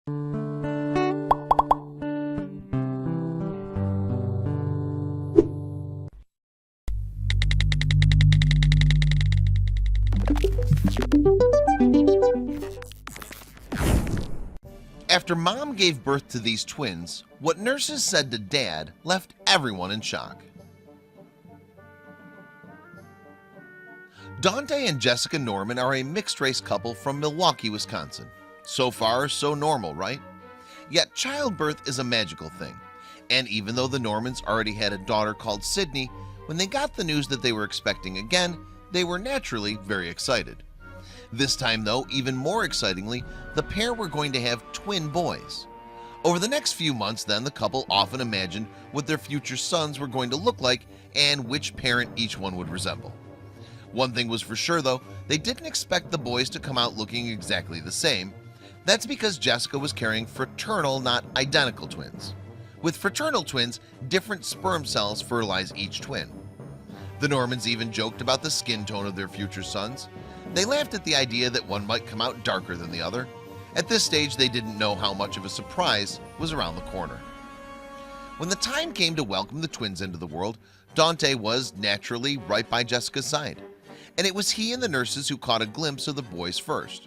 After Mom gave birth to these twins, what nurses said to Dad left everyone in shock. Daunte and Jessica Norman are a mixed-race couple from Milwaukee, Wisconsin. So far, so normal, right? Yet childbirth is a magical thing, and even though the Normans already had a daughter called Sydney, when they got the news that they were expecting again, they were naturally very excited. This time though, even more excitingly, the pair were going to have twin boys. Over the next few months then, the couple often imagined what their future sons were going to look like and which parent each one would resemble. One thing was for sure though, they didn't expect the boys to come out looking exactly the same. That's because Jessica was carrying fraternal, not identical twins. With fraternal twins, different sperm cells fertilize each twin. The Normans even joked about the skin tone of their future sons. They laughed at the idea that one might come out darker than the other. At this stage, they didn't know how much of a surprise was around the corner. When the time came to welcome the twins into the world, Daunte was naturally right by Jessica's side, and it was he and the nurses who caught a glimpse of the boys first.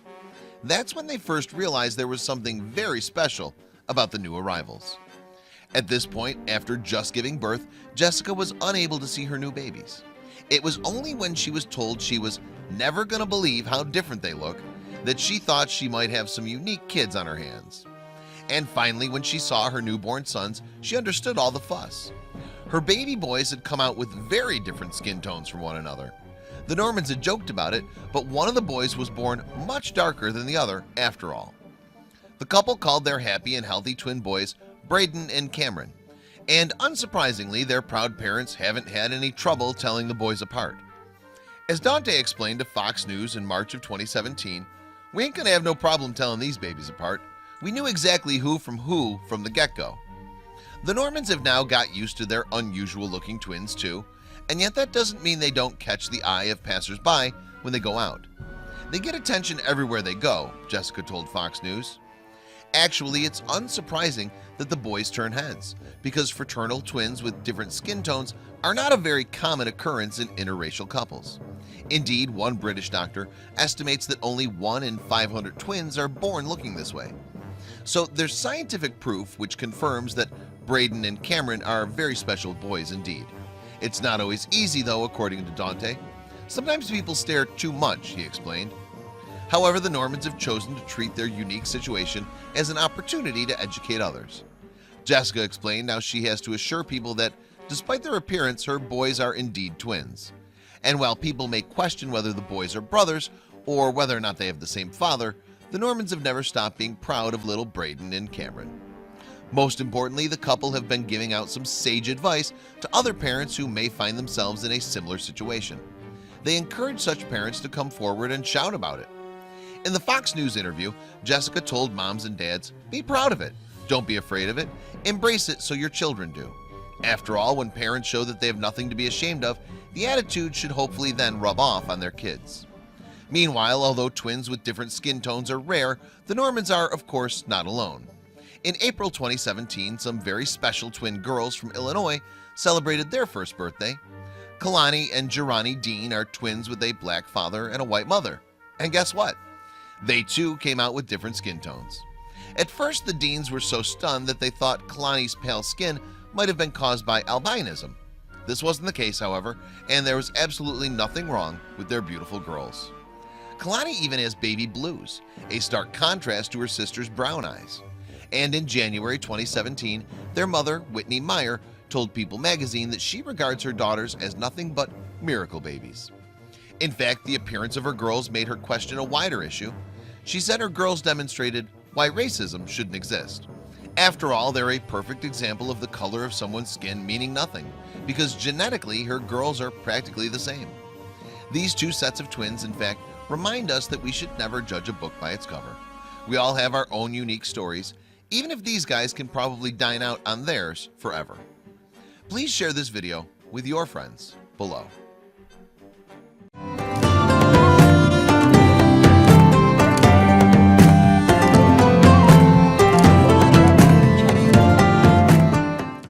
That's when they first realized there was something very special about the new arrivals. At this point, after just giving birth, Jessica was unable to see her new babies. It was only when she was told she was never gonna believe how different they look that she thought she might have some unique kids on her hands. And finally, when she saw her newborn sons, she understood all the fuss. Her baby boys had come out with very different skin tones from one another. The Normans had joked about it, but one of the boys was born much darker than the other after all. The couple called their happy and healthy twin boys Braden and Cameron, and unsurprisingly, their proud parents haven't had any trouble telling the boys apart. As Daunte explained to Fox News in March of 2017, "We ain't gonna have no problem telling these babies apart. We knew exactly who from the get-go." The Normans have now got used to their unusual looking twins too, and yet that doesn't mean they don't catch the eye of passers-by when they go out. They get attention everywhere they go, Jessica told Fox News. Actually, it's unsurprising that the boys turn heads, because fraternal twins with different skin tones are not a very common occurrence in interracial couples. Indeed, one British doctor estimates that only 1 in 500 twins are born looking this way. So there's scientific proof which confirms that Braden and Cameron are very special boys indeed. It's not always easy though, according to Daunte. Sometimes people stare too much, he explained. However, the Normans have chosen to treat their unique situation as an opportunity to educate others. Jessica explained how she has to assure people that despite their appearance, her boys are indeed twins. And while people may question whether the boys are brothers or whether or not they have the same father, the Normans have never stopped being proud of little Braden and Cameron. Most importantly, the couple have been giving out some sage advice to other parents who may find themselves in a similar situation. They encourage such parents to come forward and shout about it. In the Fox News interview, Jessica told moms and dads, "Be proud of it. Don't be afraid of it. Embrace it so your children do. After all, when parents show that they have nothing to be ashamed of, the attitude should hopefully then rub off on their kids." Meanwhile, although twins with different skin tones are rare, the Normans are, of course, not alone. In April 2017, some very special twin girls from Illinois celebrated their first birthday. Kalani and Jirani Dean are twins with a black father and a white mother. And guess what? They too came out with different skin tones. At first, the Deans were so stunned that they thought Kalani's pale skin might have been caused by albinism. This wasn't the case, however, and there was absolutely nothing wrong with their beautiful girls. Kalani even has baby blues, a stark contrast to her sister's brown eyes. And in January 2017, their mother, Whitney Meyer, told People magazine that she regards her daughters as nothing but miracle babies. In fact, the appearance of her girls made her question a wider issue. She said her girls demonstrated why racism shouldn't exist. After all, they're a perfect example of the color of someone's skin meaning nothing, because genetically her girls are practically the same. These two sets of twins, in fact, remind us that we should never judge a book by its cover. We all have our own unique stories, even if these guys can probably dine out on theirs forever. Please share this video with your friends below.